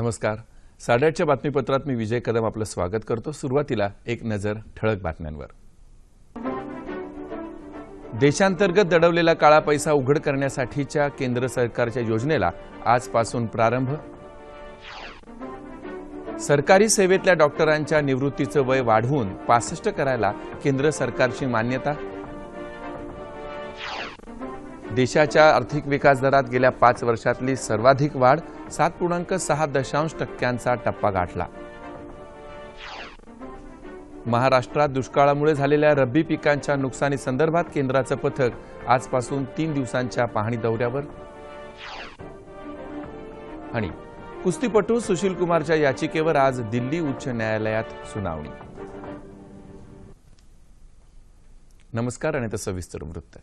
नमस्कार. 8:30च्या बातमीपत्रात मी विजय कदम आपलं स्वागत करतो. सुरुवातीला एक नजर ठळक बातम्यांवर. देशांतर्गत दडवलेला काळा पैसा उघड करण्यासाठीच्या केंद्र सरकारच्या योजनेला आजपासून प्रारंभ. सरकारी सेवेतल्या डॉक्टरांच्या निवृत्तीचं वय वाढवून 65 करायला केंद्र सरकारची मान्यता. देशाच्या आर्थिक विकास दरात गेल्या 5 वर्षातली सर्वाधिक वाढ 7.6% टप्पा गाठला. महाराष्ट्रात दुष्काळामुळे झालेल्या रब्बी पिकांच्या नुकसानीसंदर्भात केंद्राचं पथक आजपासून 3 दिवसांच्या पाहणी दौऱ्यावर. आणि कुस्तीपटू सुशील कुमारच्या याचिकेवर आज दिल्ली उच्च न्यायालयात सुनावणी. नमस्कार आणि सविस्तर वृत्त.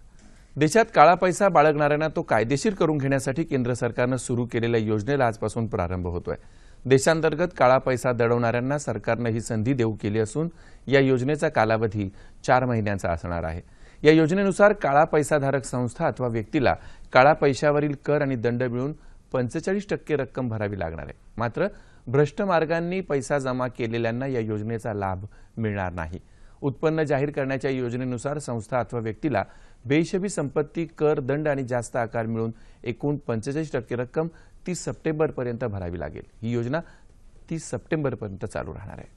देशात काळा पैसा बाळगणाऱ्यांना तो कायदेशीर करून घेण्यासाठी केंद्र सरकारनं सुरू केलेल्या योजनेला आजपासून प्रारंभ होतोय. देशांतर्गत काळा पैसा दडवणाऱ्यांना सरकारनं ही संधी देऊ केली असून या योजनेचा कालावधी 4 महिन्यांचा असणार आहे. या योजनेनुसार काळा पैसाधारक संस्था अथवा व्यक्तीला काळा पैशावरील कर आणि दंड मिळून 45% रक्कम भरावी लागणार आहे. मात्र भ्रष्ट मार्गांनी पैसा जमा केलेल्यांना या योजनेचा लाभ मिळणार नाही. उत्पन्न जाहीर करण्याच्या योजनेनुसार संस्था अथवा व्यक्तीला बेहिशेबी संपत्ती, कर, दंड आणि जास्त आकार मिळून एकूण 45% रक्कम 30 सप्टेंबरपर्यंत भरावी लागेल. ही योजना 30 सप्टेंबरपर्यंत चालू राहणार आहे.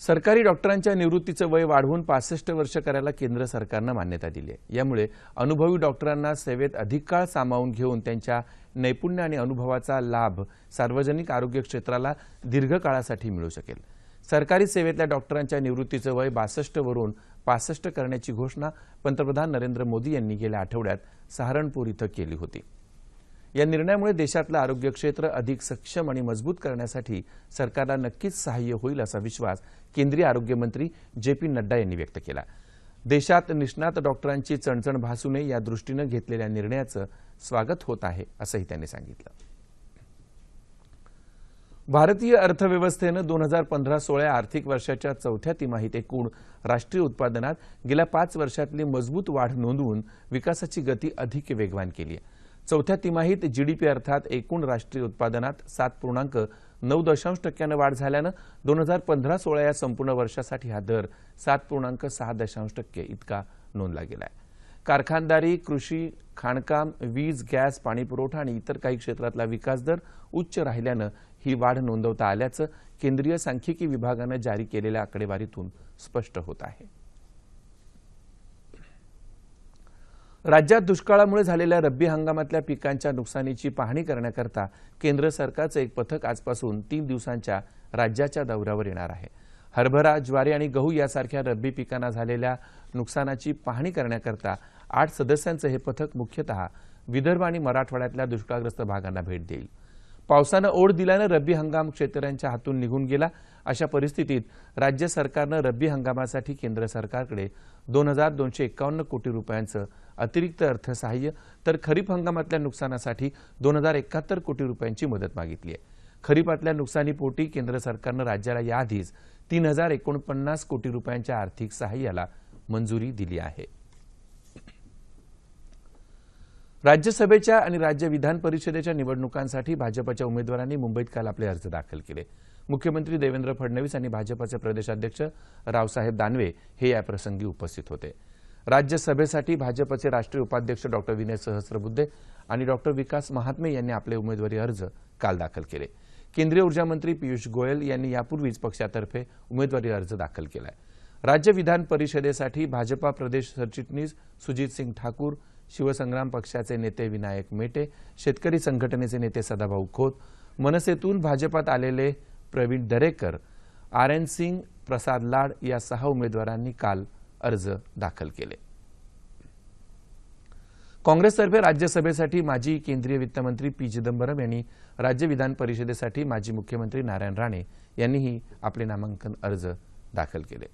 सरकारी डॉक्टरांच्या निवृत्तीचं वय वाढवून 65 वर्ष करायला केंद्र सरकारनं मान्यता दिली आहे. यामुळे अनुभवी डॉक्टरांना सेवेत अधिक काळ सामावून घेऊन त्यांच्या नैपुण्य आणि अनुभवाचा लाभ सार्वजनिक आरोग्य क्षेत्राला दीर्घकाळासाठी मिळू शकेल. सरकारी सेवेतल्या डॉक्टरांच्या निवृत्तीचं वय 62 वरून 65 करण्याची घोषणा पंतप्रधान नरेंद्र मोदी यांनी गेल्या आठवड्यात सहारणपूर इथं केली होती. या निर्णयामुळे देशातलं आरोग्य क्षेत्र अधिक सक्षम आणि मजबूत करण्यासाठी सरकारला नक्कीच सहाय्य होईल असा विश्वास केंद्रीय आरोग्य मंत्री जे.पी. नड्डा यांनी व्यक्त केला. देशात निष्णात डॉक्टरांची चणचण भासू नये या दृष्टीनं घेतलेल्या निर्णयाचं स्वागत होत आहे असंही त्यांनी सांगितलं. भारतीय अर्थव्यवस्थेनं 2015-16 आर्थिक वर्षाच्या चौथ्या तिमाहीत एकूण राष्ट्रीय उत्पादनात गेल्या 5 वर्षातली मजबूत वाढ नोंदवून विकासाची गती अधिक वेगवान केली आहे. चौथ्या तिमाहीत जीडीपी अर्थात एकूण राष्ट्रीय उत्पादनात 7.9% वाढ झाल्यानं 2015-16 या संपूर्ण वर्षासाठी हा दर 7.6% इतका नोंदला गेला आहे. कारखानदारी, कृषी, खाणकाम, वीज, गॅस, पाणीपुरवठा आणि इतर काही क्षेत्रातला विकास दर उच्च राहिल्यानं ही वाढ नोंदवता आल्याचं केंद्रीय सांख्यिकी विभागानं जारी केलेल्या आकडेवारीतून स्पष्ट होत आहे. राज्यात दुष्काळामुळे झालेल्या रब्बी हंगामातल्या पिकांच्या नुकसानीची पाहणी करण्याकरता केंद्र सरकारचं एक पथक आजपासून 3 दिवसांच्या राज्याच्या दौऱ्यावर येणार आहे. हरभरा, ज्वारी आणि गहू यासारख्या रब्बी पिकांना झालेल्या नुकसानाची पाहणी करण्याकरता 8 सदस्यांचं हे पथक मुख्यतः विदर्भ आणि मराठवाड्यातल्या दुष्काळग्रस्त भागांना भेट देईल. पावसानं ओढ दिल्यानं रब्बी हंगाम शेतकऱ्यांच्या हातून निघून गेला. अशा परिस्थितीत राज्य सरकारनं रब्बी हंगामासाठी केंद्र सरकारकडे 2,251 कोटी रुपयांचं अतिरिक्त अर्थसहाय्य तर खरीप हंगामातल्या नुकसानासाठी 2,071 कोटी रुपयांची मदत मागितली आहे. खरीपातल्या नुकसानीपोटी केंद्र सरकारनं राज्याला याआधीच 3,049 कोटी रुपयांच्या आर्थिक सहाय्याला मंजुरी दिली आहे. राज्यसभेच्या आणि राज्य विधान परिषदेच्या निवडणुकांसाठी भाजपच्या उमेदवारांनी मुंबईत काल आपले अर्ज दाखल केले. मुख्यमंत्री देवेंद्र फडणवीस आणि भाजपचे प्रदेशाध्यक्ष रावसाहेब दानवे हे याप्रसंगी उपस्थित होते. राज्यसभेसाठी भाजपचे राष्ट्रीय उपाध्यक्ष डॉक्टर विनय सहस्त्रबुद्धे आणि डॉक्टर विकास महात्मे यांनी आपले उमेदवारी अर्ज काल दाखल केले. केंद्रीय ऊर्जा मंत्री पियुष गोयल यांनी यापूर्वीच पक्षातर्फे उमेदवारी अर्ज दाखल केलाय. राज्य विधान परिषदेसाठी भाजपा प्रदेश सरचिटणीस सुजित सिंग ठाकूर, शिवसंग्राम पक्षाचे नेते विनायक मेटे, शेतकरी संघटनेचे नेते सदाभाऊ खोत, मनसेतून भाजपात आलेले प्रवीण दरेकर, आर.एन. सिंग, प्रसाद लाड या 6 उमेदवारांनी काल अर्ज दाखल केले. काँग्रेसतर्फे राज्यसभेसाठी माजी केंद्रीय वित्तमंत्री पी. चिदंबरम यांनी, राज्य विधान परिषदेसाठी माजी मुख्यमंत्री नारायण राणे यांनीही आपले नामांकन अर्ज दाखल केले.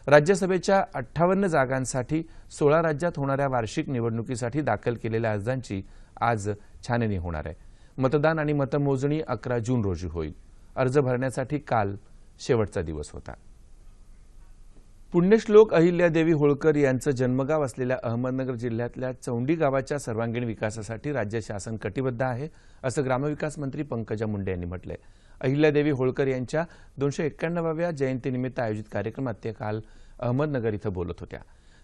राज्यसभेच्या 58 जागांसाठी 16 राज्यात होणाऱ्या वार्षिक निवडणुकीसाठी दाखल केलेल्या अर्जांची आज छाननी होणार आहे. मतदान आणि मतमोजणी 11 जून रोजी होईल. अर्ज भरण्यासाठी काल शेवटचा दिवस होता. पुण्यश्लोक अहिल्यादेवी होळकर यांचं जन्मगाव असलेल्या अहमदनगर जिल्ह्यातल्या चौंडी गावाच्या सर्वांगीण विकासासाठी राज्य शासन कटिबद्ध आहे, असं ग्रामविकास मंत्री पंकजा मुंडे यांनी म्हटलंय। अहिल्यादेवी होळकर यांच्या 291व्या जयंतीनिमित्त आयोजित कार्यक्रमात ते काल अहमदनगर इथं बोलत होत्या।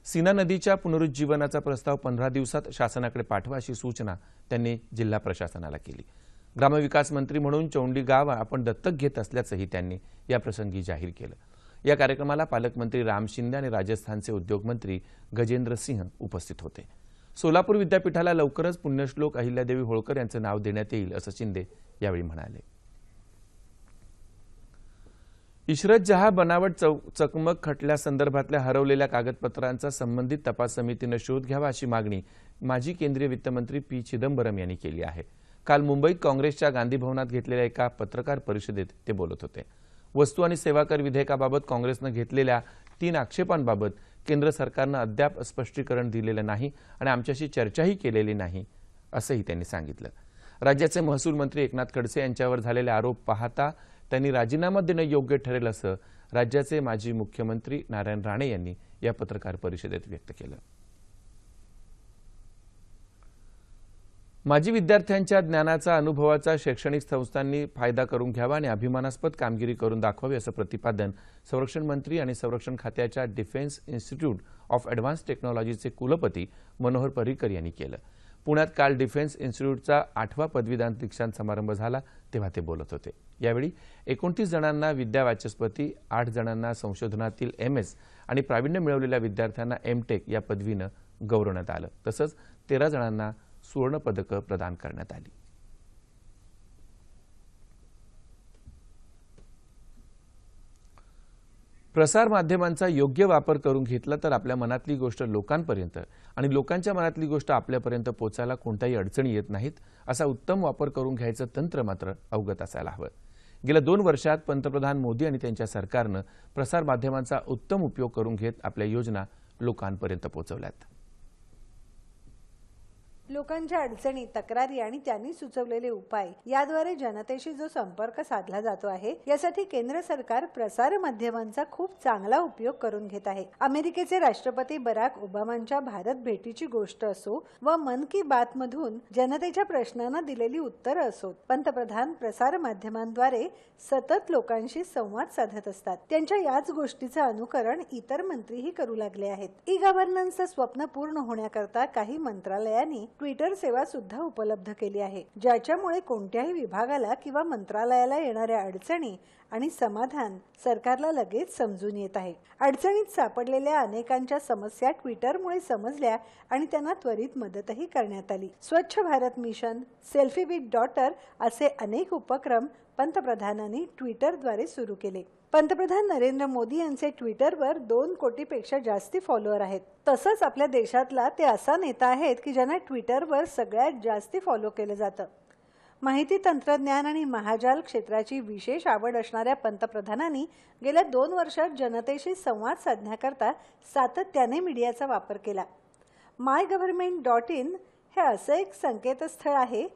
सीना नदीच्या पुनरुज्जीवनाचा प्रस्ताव 15 दिवसात शासनाकडे पाठवा अशी सूचना त्यांनी जिल्हा प्रशासनाला केली। ग्रामविकास मंत्री म्हणून चौंडी गाव आपण दत्तक घेत असल्याचंही त्यांनी या प्रसंगी जाहीर केलं। या कार्यक्रमाला पालकमंत्री राम शिंदे आणि राजस्थानचे उद्योगमंत्री गजेंद्र सिंह उपस्थित होते। सोलापूर विद्यापीठाला लवकरच पुण्यश्लोक अहिल्यादेवी होळकर यांचं नाव देण्यात येईल असं शिंदे यावेळी म्हणाले। इशरत जहा बनावट चकमक खटल्यासंदर्भातल्या हरवलेल्या कागदपत्रांचा संबंधित तपास समितीने शोध घ्यावा अशी मागणी माजी केंद्रीय वित्तमंत्री पी चिदंबरम यांनी केली आहे। काल मुंबईत काँग्रेसच्या गांधी भवनात घेतलेल्या एका पत्रकार परिषदेत ते बोलत होते। वस्तू आणि सेवा कर विधेयकाबाबत काँग्रेसने घेतलेल्या 3 आक्षेपांबाबत केंद्र सरकारने अद्याप स्पष्टीकरण दिलेलं नाही आणि आमच्याशी चर्चाही केलेली नाही असंही त्यांनी सांगितलं। राज्याचे महसूल मंत्री एकनाथ खडसे यांच्यावर झालेले आरोप पाहता त्यांनी राजीनामा देणं योग्य ठरेल असं राज्याचे माजी मुख्यमंत्री नारायण राणे यांनी या पत्रकार परिषदेत व्यक्त केलं। माजी विद्यार्थ्यांच्या ज्ञानाचा अनुभवाचा शैक्षणिक संस्थांनी फायदा करून घ्यावा आणि अभिमानास्पद कामगिरी करून दाखवावी असं प्रतिपादन संरक्षण मंत्री आणि संरक्षण खात्याच्या डिफेन्स इन्स्टिट्यूट ऑफ ॲडव्हान्स टेक्नॉलॉजीचे कुलपती मनोहर पर्रिकर यांनी केलं। पुण्यात काल डिफेन्स इन्स्टिट्यूटचा 8वा पदवीदान दीक्षांत समारंभ झाला तेव्हा ते बोलत होते। यावेळी 29 जणांना विद्यावाचस्पती, 8 जणांना संशोधनातील MS आणि प्रावीण्य मिळवलेल्या विद्यार्थ्यांना M.Tech या पदवीनं गौरवण्यात आलं। तसंच 13 जणांना सुवर्ण पदक प्रदान करण्यात आली। प्रसार माध्यमांचा योग्य वापर करून घेतला तर आपल्या मनातली गोष्ट लोकांपर्यंत आणि लोकांच्या मनातली गोष्ट आपल्यापर्यंत पोहोचायला कोणत्याही अडचणी येत नाहीत असा उत्तम वापर करून घ्यायचं तंत्र मात्र अवगत असायला हवं। गेल्या 2 वर्षात पंतप्रधान मोदी आणि त्यांच्या सरकारनं प्रसार माध्यमांचा उत्तम उपयोग करून घेत आपल्या योजना लोकांपर्यंत पोहोचवल्यात। लोकांच्या अडचणी, तक्रारी आणि त्यांनी सुचवलेले उपाय याद्वारे जनतेशी जो संपर्क साधला जातो आहे, यासाठी केंद्र सरकार प्रसार माध्यमांचा खूप चांगला उपयोग करून घेत आहे। अमेरिकेचे राष्ट्रपती बराक ओबामांच्या भारत भेटीची गोष्ट असो व मन की बात मधून जनतेच्या प्रश्नांना दिलेली उत्तरं असो, पंतप्रधान प्रसार माध्यमांद्वारे सतत लोकांशी संवाद साधत असतात। त्यांच्या याच गोष्टीचं अनुकरण इतर मंत्रीही करू लागले आहेत। ई गव्हर्नन्सचं स्वप्न पूर्ण होण्याकरता काही मंत्रालयांनी ट्विटर सेवा सुद्धा उपलब्ध केली आहे, ज्याच्यामुळे कोणत्याही विभागाला किंवा मंत्रालयाला येणाऱ्या अडचणी आणि समाधान सरकारला लगेच समजून येत आहे। अडचणीत सापडलेल्या अनेकांच्या समस्या ट्विटरमुळे समजल्या आणि त्यांना त्वरित मदतही करण्यात आली। स्वच्छ Bharat mission, selfie with daughter असे अनेक उपक्रम पंतप्रधानांनी ट्विटरद्वारे सुरू केले। पंतप्रधान नरेंद्र मोदी यांचे ट्विटरवर 2 कोटीपेक्षा जास्ती फॉलोअर आहेत। तसंच आपल्या देशातला ते असा नेता आहेत की ज्यांना ट्विटरवर सगळ्यात जास्ती फॉलो केलं जातं। माहिती तंत्रज्ञान आणि महाजाल क्षेत्राची विशेष आवड असणाऱ्या पंतप्रधानांनी गेल्या 2 वर्षात जनतेशी संवाद साधण्याकरता सातत्याने मीडियाचा वापर केला। mygovernment.in हे असं एक संकेतस्थळ आहे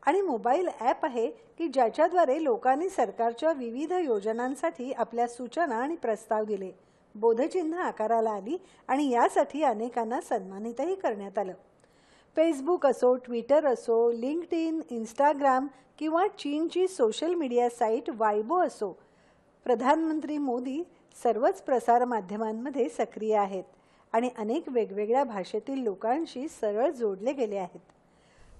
आणि मोबाईल ॲप आहे की ज्याच्याद्वारे लोकांनी सरकारच्या विविध योजनांसाठी आपल्या सूचना आणि प्रस्ताव दिले, बोधचिन्ह आकाराला आली आणि यासाठी अनेकांना सन्मानितही करण्यात आलं। फेसबुक असो, ट्विटर असो, लिंक्डइन, इंस्टाग्राम किंवा चीनची सोशल मीडिया साईट वायबो असो, प्रधानमंत्री मोदी सर्वच प्रसार माध्यमांमध्ये सक्रिय आहेत आणि अनेक वेगवेगळ्या भाषेतील लोकांशी सरळ जोडले गेले आहेत।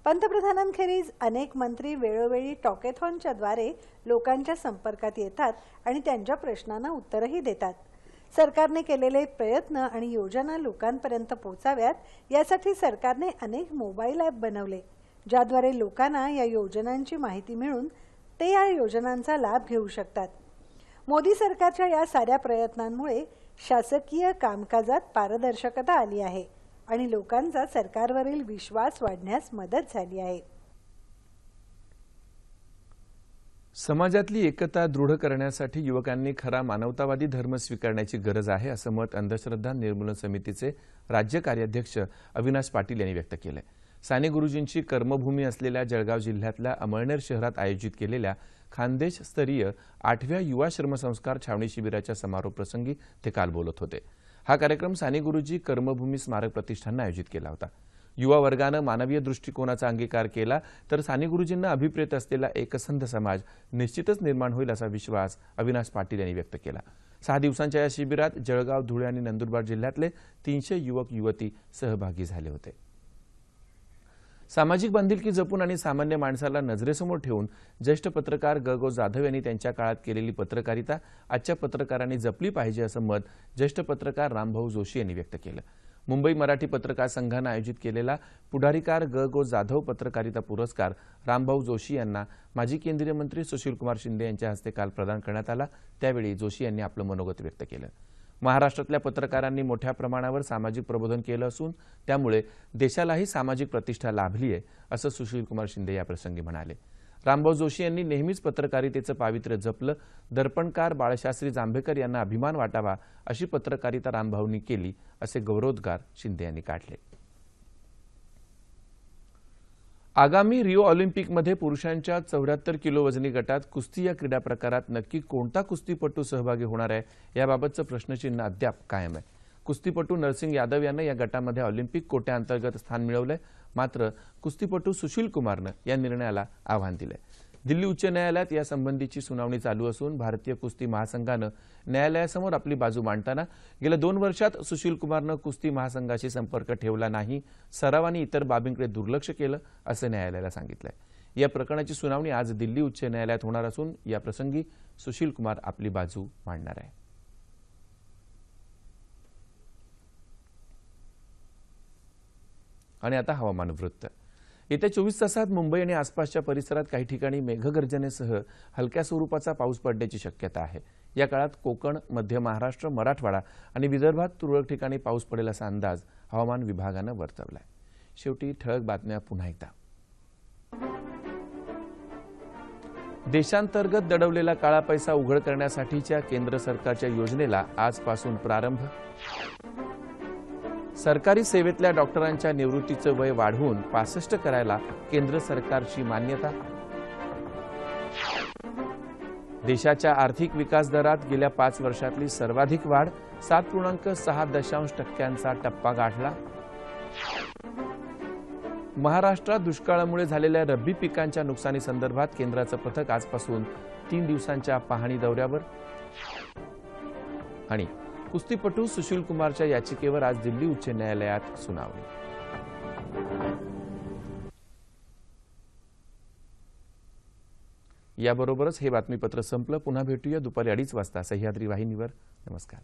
पंतप्रधानांखेरीज अनेक मंत्री वेळोवेळी टॉकेथॉनच्या द्वारे लोकांच्या संपर्कात येतात आणि त्यांच्या प्रश्नांना उत्तरही देतात। सरकारने केलेले प्रयत्न आणि योजना लोकांपर्यंत पोहोचाव्यात यासाठी सरकारने अनेक मोबाईल ॲप बनवले, ज्याद्वारे लोकांना या योजनांची माहिती मिळून ते या योजनांचा लाभ घेऊ शकतात। मोदी सरकारच्या या साऱ्या प्रयत्नांमुळे शासकीय कामकाजात पारदर्शकता आली आहे आणि लोकांचा सरकारवरील विश्वास वाढण्यास मदत झाली आहे। समाजातली एकता दृढ करण्यासाठी युवकांनी खरा मानवतावादी धर्म स्वीकारण्याची गरज आहे असं मत अंधश्रद्धा निर्मूलन समितीचे राज्य कार्याध्यक्ष अविनाश पाटील यांनी व्यक्त केलं। साने गुरुजींची कर्मभूमी असलेल्या जळगाव जिल्ह्यातल्या अमळनेर शहरात आयोजित केलेल्या खानदेश स्तरीय 8व्या युवा श्रमसंस्कार छावणी शिबिराच्या समारोप प्रसंगी ते काल बोलत होते। हा कार्यक्रम साने गुरुजी कर्मभूमी स्मारक प्रतिष्ठानने आयोजित केला होता। युवा वर्गाने मानवीय दृष्टिकोनाचा अंगीकार केला तर साने गुरुजींना अभिप्रेत असलेला एकसंध समाज निश्चितच निर्माण होईल असा विश्वास अविनाश पाटील यांनी व्यक्त केला। 6 दिवसांच्या या शिबिरात जळगाव, धुळे आणि नंदुरबार जिल्ह्यातले 300 युवक युवती सहभागी झाले होते। सामाजिक बांधिलकी जपून आणि सामान्य माणसाला नजरेसमोर ठेवून ज्येष्ठ पत्रकार ग जाधव यांनी त्यांच्या काळात केलेली पत्रकारिता आजच्या पत्रकारांनी जपली पाहिजे असं मत ज्येष्ठ पत्रकार रामभाऊ जोशी यांनी व्यक्त केलं। मुंबई मराठी पत्रकार संघाने आयोजित केलेला पुढारीकार ग जाधव पत्रकारिता पुरस्कार रामभाऊ जोशी यांना माजी केंद्रीय मंत्री सुशीलकुमार शिंदे यांच्या हस्ते काल प्रदान करण्यात आला। त्यावेळी जोशी यांनी आपलं मनोगत व्यक्त केलं। महाराष्ट्रातल्या पत्रकारांनी मोठ्या प्रमाणावर सामाजिक प्रबोधन केलं असून त्यामुळे देशालाही सामाजिक प्रतिष्ठा लाभली आहे असं सुशीलकुमार शिंदे या प्रसंगी म्हणाले। रामभाऊ जोशी यांनी नेहमीच पत्रकारितेचं पावित्र्य जपलं। दर्पणकार बाळशास्त्री जांभेकर यांना अभिमान वाटावा अशी पत्रकारिता रामभाऊंनी केली असे गौरवोद्गार शिंदे यांनी काढले। आगामी रिओ ऑलिम्पिकमध्ये पुरुषांच्या 74 किलो वजनी गटात कुस्ती या क्रीडा प्रकारात नक्की कोणता कुस्तीपटू सहभागी होणार आहे याबाबतचं प्रश्नचिन्ह अद्याप कायम आहे। कुस्तीपटू नरसिंग यादव यांना या गटामध्ये ऑलिम्पिक कोट्याअंतर्गत स्थान मिळवलंय, मात्र कुस्तीपटू सुशील कुमारनं या निर्णयाला आव्हान दिलंय। दिल्ली उच्च न्यायालयात यासंबंधीची सुनावणी चालू असून भारतीय कुस्ती महासंघानं न्यायालयासमोर आपली बाजू मांडताना गेल्या 2 वर्षात सुशील कुमारनं कुस्ती महासंघाशी संपर्क ठेवला नाही, सराव आणि इतर बाबींकडे दुर्लक्ष केलं असं न्यायालयाला सांगितलंय। या प्रकरणाची सुनावणी आज दिल्ली उच्च न्यायालयात होणार असून या प्रसंगी सुशील कुमार आपली बाजू मांडणार आहे। आणि आता हवामान वृत्त। येत्या 24 तासात मुंबई आणि आसपासच्या परिसरात काही ठिकाणी मेघगर्जनेसह हलक्या स्वरूपाचा पाऊस पडण्याची शक्यता आहे। या काळात कोकण, मध्य महाराष्ट्र, मराठवाडा आणि विदर्भात तुरळक ठिकाणी पाऊस पडेल असा अंदाज हवामान विभागानं वर्तवलाय। शेवटी ठळक बातम्या पुन्हा एकदा। देशांतर्गत दडवलेला काळा पैसा उघड करण्यासाठीच्या केंद्र सरकारच्या योजनेला आजपासून प्रारंभ। सरकारी सेवेतल्या डॉक्टरांच्या निवृत्तीचं वय वाढवून 65 करायला केंद्र सरकारची मान्यता। देशाच्या आर्थिक विकास दरात गेल्या 5 वर्षातली सर्वाधिक वाढ 7.6% टप्पा गाठला। महाराष्ट्रात दुष्काळामुळे झालेल्या रब्बी पिकांच्या नुकसानीसंदर्भात केंद्राचं पथक आजपासून 3 दिवसांच्या पाहणी दौऱ्यावर। आणि कुस्तीपटू सुशील कुमारच्या याचिकेवर आज दिल्ली उच्च न्यायालयात सुनावणी। याबरोबरच हे बातमीपत्र संपलं। पुन्हा भेटूया दुपारी 2:30 वाजता सह्याद्री वाहिनीवर। नमस्कार।